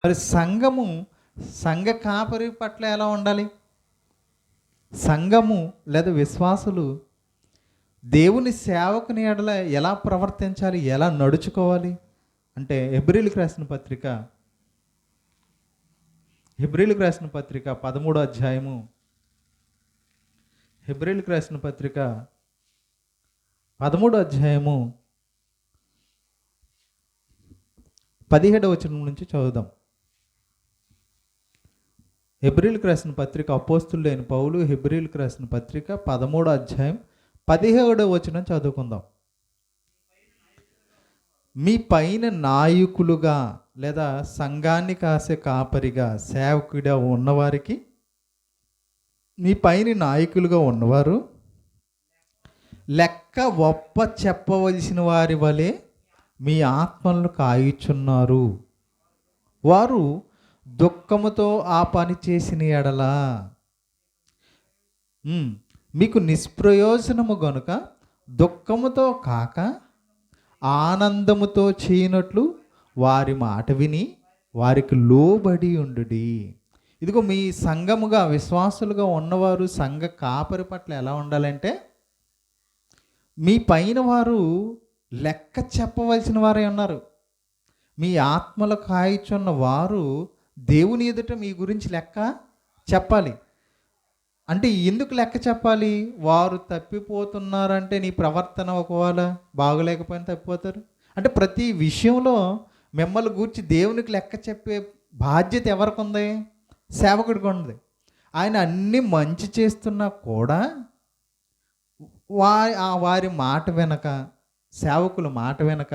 మరి సంఘ కాపరి పట్ల ఎలా ఉండాలి? సంఘము లేదా విశ్వాసులు దేవుని సేవకుని ఎడల ఎలా ప్రవర్తించాలి, ఎలా నడుచుకోవాలి అంటే హెబ్రీయులకు రాసిన పత్రిక 13వ అధ్యాయము, హెబ్రీయులకు రాసిన పత్రిక 13వ అధ్యాయము 17వ వచనం నుంచి చదువుదాం. హెబ్రీయులకు రాసిన పత్రిక, అపోస్తులుడైన పౌలు హెబ్రీయులకు రాసిన పత్రిక 13వ అధ్యాయం 17వ వచనం చదువుకుందాం. మీ పైన నాయకులుగా లేదా సంఘాన్ని కాసే కాపరిగా సేవకుడిగా ఉన్నవారికి, మీ పైన నాయకులుగా ఉన్నవారు లెక్క ఒప్ప చెప్పవలసిన వారి వలె మీ ఆత్మలను కాయుచున్నారు. వారు దుఃఖముతో ఆ పని చేసిన ఎడలా మీకు నిష్ప్రయోజనము గనుక దుఃఖముతో కాక ఆనందముతో చేయనట్లు వారి మాట విని వారికి లోబడి ఉండుడి. ఇదిగో మీ సంఘముగా విశ్వాసులుగా ఉన్నవారు సంఘ కాపరి పట్ల ఎలా ఉండాలంటే, మీ పైన వారు లెక్క చెప్పవలసిన వారే ఉన్నారు. మీ ఆత్మల కాయిచున్న వారు దేవుని ఎదుట మీ గురించి లెక్క చెప్పాలి. అంటే ఎందుకు లెక్క చెప్పాలి? వారు తప్పిపోతున్నారంటే నీ ప్రవర్తన ఒకవేళ బాగోలేకపోయినా తప్పిపోతారు. అంటే ప్రతి విషయంలో మిమ్మల్ని గూర్చి దేవునికి లెక్క చెప్పే బాధ్యత ఎవరికి ఉంది? సేవకుడికి ఉంది. ఆయన అన్ని మంచి చేస్తున్నా కూడా వారి మాట వెనక, సేవకుల మాట వెనక,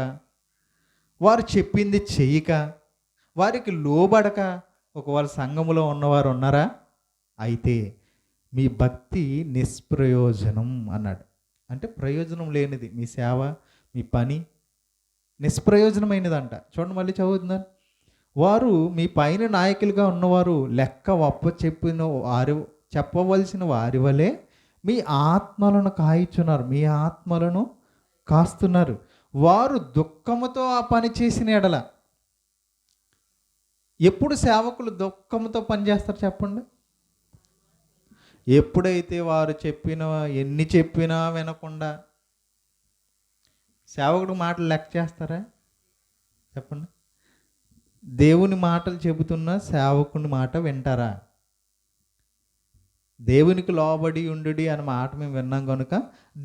వారు చెప్పింది చెయ్యక, వారికి లోబడక ఒకవేళ సంఘములో ఉన్నవారు ఉన్నారా? అయితే మీ భక్తి నిష్ప్రయోజనం అన్నాడు. అంటే ప్రయోజనం లేనిది మీ సేవ, మీ పని నిష్ప్రయోజనమైనదంట. చూడండి, మళ్ళీ చదువుతున్నాను. వారు మీ పైన నాయకులుగా ఉన్నవారు లెక్క చెప్పవలసిన వారి వలె మీ ఆత్మలను కాయిచున్నారు, మీ ఆత్మలను కాస్తున్నారు. వారు దుఃఖముతో ఆ పని చేసిన ఎడల. ఎప్పుడు సేవకులు దుఃఖంతో పనిచేస్తారు చెప్పండి? ఎప్పుడైతే వారు ఎన్ని చెప్పినా వినకుండా సేవకుడు మాటలు లెక్క చేస్తారా చెప్పండి? దేవుని మాటలు చెబుతున్నా సేవకుని మాట వింటారా? దేవునికి లోబడి ఉండుడి అనే మాట మేము విన్నాం కనుక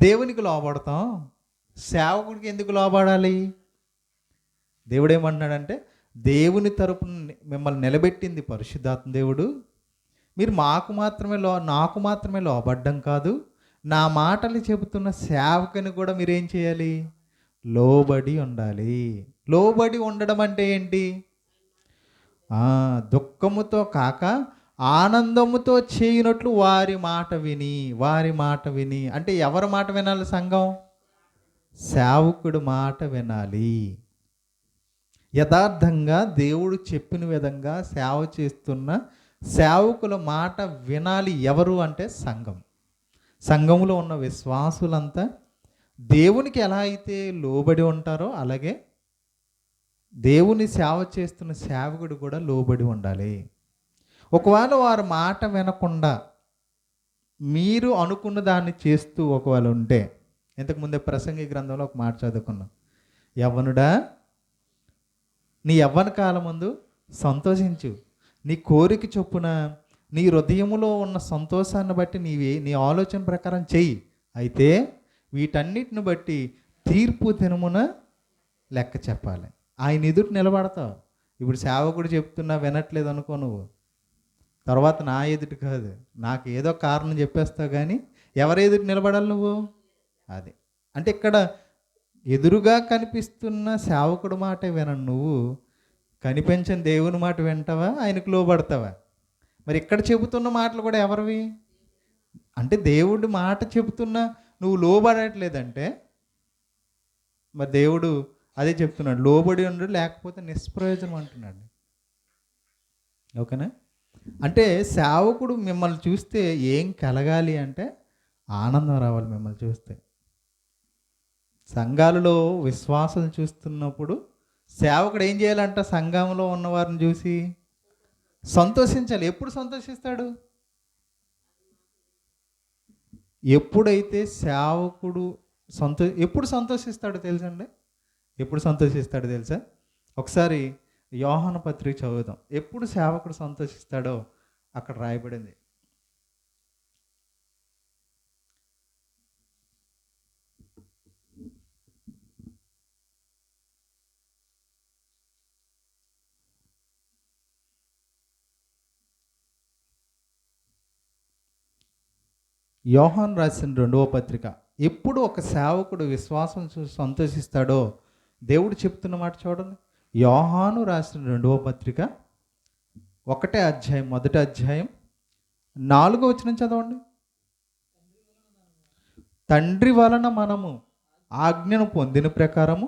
దేవునికి లోబడతాం. సేవకుడికి ఎందుకు లోబడాలి? దేవుడు ఏమంటున్నాడంటే, దేవుని తరపున మిమ్మల్ని నిలబెట్టింది పరిశుద్ధాత్మ దేవుడు. మీరు నాకు మాత్రమే లోబడ్డం కాదు, నా మాటలు చెబుతున్న సేవకుని కూడా మీరేం చేయాలి? లోబడి ఉండాలి. లోబడి ఉండడం అంటే ఏంటి? దుఃఖముతో కాక ఆనందముతో చేయనట్లు వారి మాట విని అంటే ఎవరి మాట వినాలి? సంఘం సేవకుడు మాట వినాలి. యథార్థంగా దేవుడు చెప్పిన విధంగా సేవ చేస్తున్న సేవకుల మాట వినాలి. ఎవరు అంటే సంఘం. సంఘములో ఉన్న విశ్వాసులంతా దేవునికి ఎలా అయితే లోబడి ఉంటారో అలాగే దేవుని సేవ చేస్తున్న సేవకుడు కూడా లోబడి ఉండాలి. ఒకవేళ వారి మాట వినకుండా మీరు అనుకున్న దాన్ని చేస్తూ ఒకవేళ ఉంటే, ఇంతకుముందే ప్రసంగి గ్రంథంలో ఒక మాట చదువుకున్నాం. యవ్వనుడా, నీ యవ్వన కాలం ముందు సంతోషించు, నీ కోరిక చొప్పున నీ హృదయములో ఉన్న సంతోషాన్ని బట్టి నీ ఆలోచన ప్రకారం చెయ్యి. అయితే వీటన్నిటిని బట్టి తీర్పు దినమున లెక్క చెప్పాలి. ఆయన ఎదుటి నిలబడతావు. ఇప్పుడు సేవకుడు చెప్తున్నా వినట్లేదు అనుకో, నువ్వు తర్వాత నా ఎదుటి కాదు, నాకు ఏదో కారణం చెప్పేస్తావు, కానీ ఎవరి ఎదుటి నిలబడాలి నువ్వు? అది అంటే ఇక్కడ ఎదురుగా కనిపిస్తున్న సేవకుడు మాట వినను, నువ్వు కనిపించని దేవుని మాట వింటావా? ఆయనకు లోబడతావా? మరి ఇక్కడ చెబుతున్న మాటలు కూడా ఎవరివి? అంటే దేవుడి మాట చెబుతున్నా నువ్వు లోబడట్లేదంటే మరి దేవుడు అదే చెప్తున్నాడు, లోబడి ఉండు లేకపోతే నిష్ప్రయోజనం అంటున్నాడు. ఓకేనా? అంటే సేవకుడు మిమ్మల్ని చూస్తే ఏం కలగాలి అంటే ఆనందం రావాలి. మిమ్మల్ని చూస్తే సంఘాలలో విశ్వాసం చూస్తున్నప్పుడు సేవకుడు ఏం చేయాలంట? సంఘంలో ఉన్నవారిని చూసి సంతోషించాలి. ఎప్పుడు సంతోషిస్తాడు? ఎప్పుడైతే సేవకుడు ఎప్పుడు సంతోషిస్తాడో తెలుసండి? ఎప్పుడు సంతోషిస్తాడో తెలుసా? ఒకసారి యోహాను పత్రిక చదువుదాం. ఎప్పుడు సేవకుడు సంతోషిస్తాడో అక్కడ రాయబడింది. యోహాను రాసిన 2వ పత్రిక. ఎప్పుడు ఒక సేవకుడు విశ్వాసం చూసి సంతోషిస్తాడో దేవుడు చెప్తున్న మాట చూడండి. యోహాను రాసిన 2వ పత్రిక 1వ అధ్యాయం, 1వ అధ్యాయం 4వ వచనం చదవండి. తండ్రి వలన మనము ఆజ్ఞను పొందిన ప్రకారము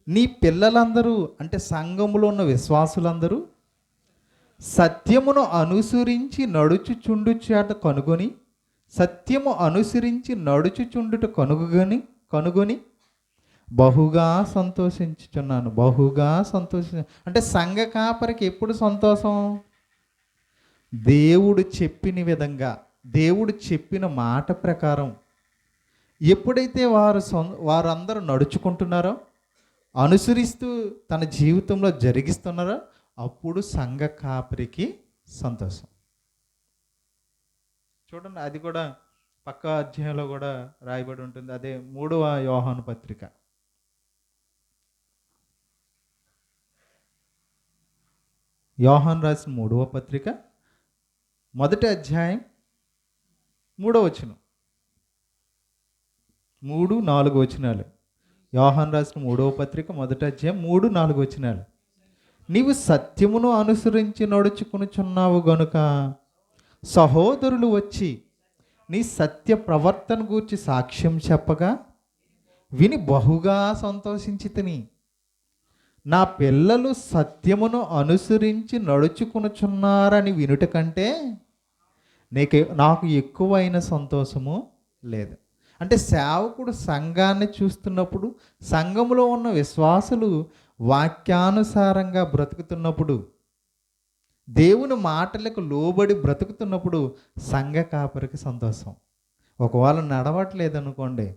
నీ పిల్లలందరూ, అంటే సంఘములో ఉన్న విశ్వాసులందరూ సత్యమును అనుసరించి నడుచుచుండుచేట కనుగొని, సత్యము అనుసరించి నడుచుచుండుట కనుగొని బహుగా సంతోషించుచున్నాను. బహుగా అంటే సంఘ కాపరికి ఎప్పుడు సంతోషం? దేవుడు చెప్పిన విధంగా, దేవుడు చెప్పిన మాట ప్రకారం ఎప్పుడైతే వారందరూ నడుచుకుంటున్నారో, అనుసరిస్తూ తన జీవితంలో జరిగిస్తున్నారో, అప్పుడు సంఘ కాపరికి సంతోషం. చూడండి, అది కూడా పక్క అధ్యాయంలో కూడా రాయబడి ఉంటుంది. అదే 3వ యోహాను పత్రిక. యోహాను రాసిన 3వ పత్రిక 1వ అధ్యాయం 3వ వచనం, 3, 4 వచనాలు. యోహాను రాసిన 3వ పత్రిక 1వ అధ్యాయం 3, 4 వచనాలు. నీవు సత్యమును అనుసరించి నడుచుకునిచున్నావు గనుక సహోదరులు వచ్చి నీ సత్య ప్రవర్తన గూర్చి సాక్ష్యం చెప్పగా విని బహుగా సంతోషించి తిని, నా పిల్లలు సత్యమును అనుసరించి నడుచుకునుచున్నారని వినుట కంటే నాకు ఎక్కువైన సంతోషము లేదు. అంటే సేవకుడు సంఘాన్ని చూస్తున్నప్పుడు, సంఘములో ఉన్న విశ్వాసులు వాక్యానుసారంగా బ్రతుకుతున్నప్పుడు, దేవుని మాటలకు లోబడి బ్రతుకుతున్నప్పుడు సంఘ కాపరికి సంతోషం. ఒకవేళ నడవట్లేదు అనుకోండి,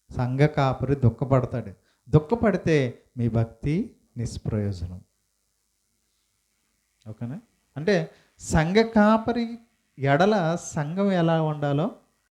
సంఘ కాపరి దుఃఖపడతాడు. దుఃఖపడితే మీ భక్తి నిష్ప్రయోజనం. ఓకేనా? అంటే సంఘ కాపరి ఎడల సంఘం ఎలా ఉండాలో